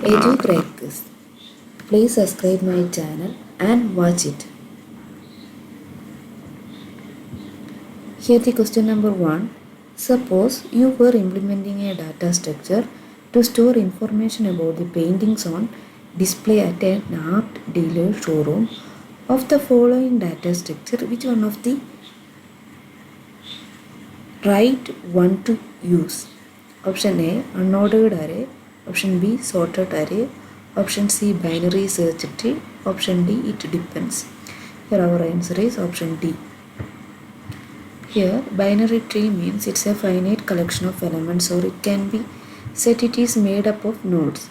EduCrackers. Please subscribe my channel and watch it. Here the question number 1. Suppose you were implementing a data structure to store information about the paintings on display at an art dealer showroom. Of the following data structure, which one of the right one to use? Option A, unordered array. Option B, sorted array. Option C, binary search tree. Option D, it depends. Here our answer is option D. Here binary tree means it's a finite collection of elements, or it can be said it is made up of nodes.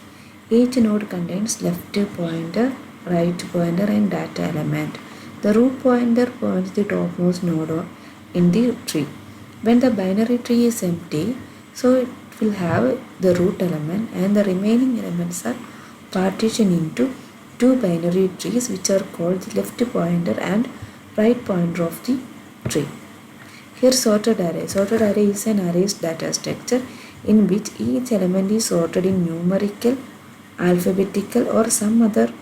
Each node contains left pointer, right pointer and data element. The root pointer points the topmost node in the tree. When the binary tree is empty, so it will have the root element and the remaining elements are partitioned into two binary trees, which are called the left pointer and right pointer of the tree. Here sorted array. Sorted array is an array's data structure in which each element is sorted in numerical, alphabetical or some other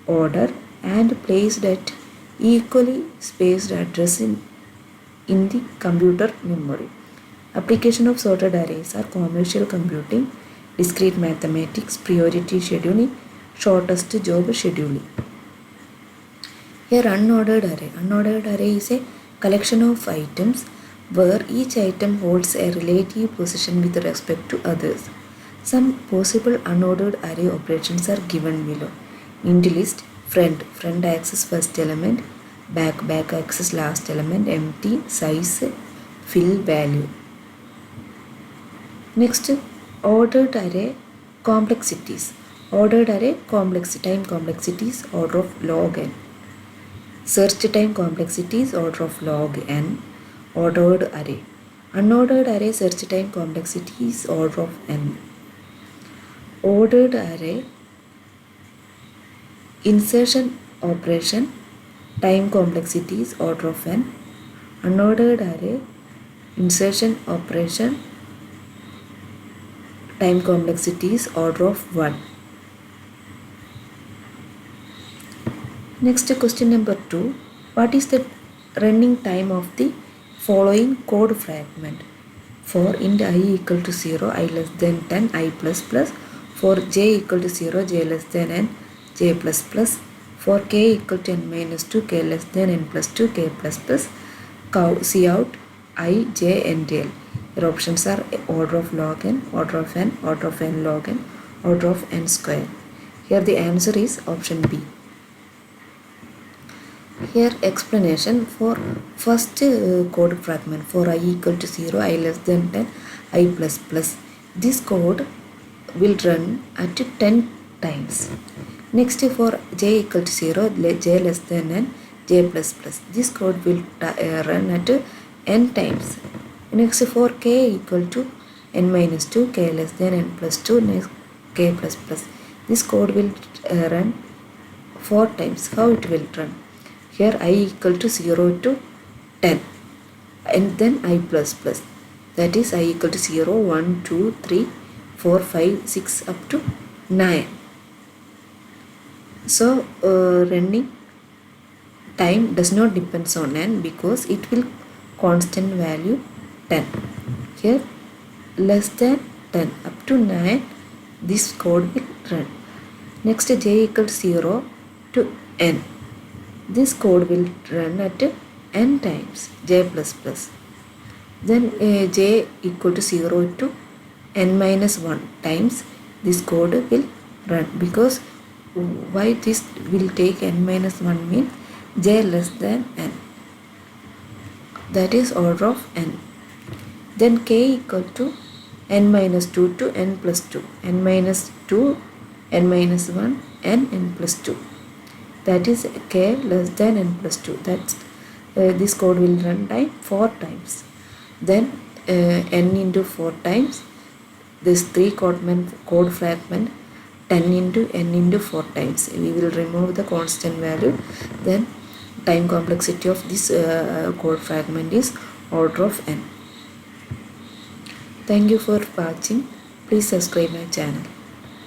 order and placed at equally spaced address in the computer memory. Application of sorted arrays are commercial computing, discrete mathematics, priority scheduling, shortest job scheduling. Here unordered array. Unordered array is a collection of items where each item holds a relative position with respect to others. Some possible unordered array operations are given below. Int list, front axis first element, back axis last element, empty, size, fill, value. Next, ordered array complexities. Ordered array time complexities order of log n. Search time complexities order of log n. Ordered array. Unordered array search time complexities order of n. Ordered array insertion operation time complexities order of n. Unordered array insertion operation time complexities order of 1. Next question number 2. What is the running time of the following code fragment? For int I equal to 0, I less than 10, I plus plus. For j equal to 0, j less than n, j plus plus. For k equal to n minus 2, k less than n plus 2, k plus plus. Cout I, j, n, tail. Your options are order of log n, order of n, order of n log n, order of n square. Here the answer is option B. Here explanation for first code fragment. For I equal to 0, I less than 10, I plus plus. This code will run at 10 times. Next, for j equal to 0, j less than n, j plus plus. This code will run at n times. Next, for k equal to n minus 2, k less than n plus 2, next k plus plus. This code will run 4 times. How it will run? Here I equal to 0 to 10 and then I plus plus. That is I equal to 0, 1, 2, 3, 4, 5, 6 up to 9. So running time does not depend on n because it will constant value 10. Here less than 10 up to 9 this code will run. Next j equal to 0 to n. This code will run at n times j plus plus. Then j equal to 0 to n minus 1 times this code will run, because why this will take n minus 1 means j less than n. That is order of n. Then k equal to n minus 2 to n plus 2, n minus 2, n minus 1, n plus 2. That is k less than n plus 2. That's this code will run time 4 times. Then n into 4 times. This 3 code fragment 10 into n into 4 times. We will remove the constant value. Then time complexity of this code fragment is order of n. Thank you for watching. Please subscribe my channel.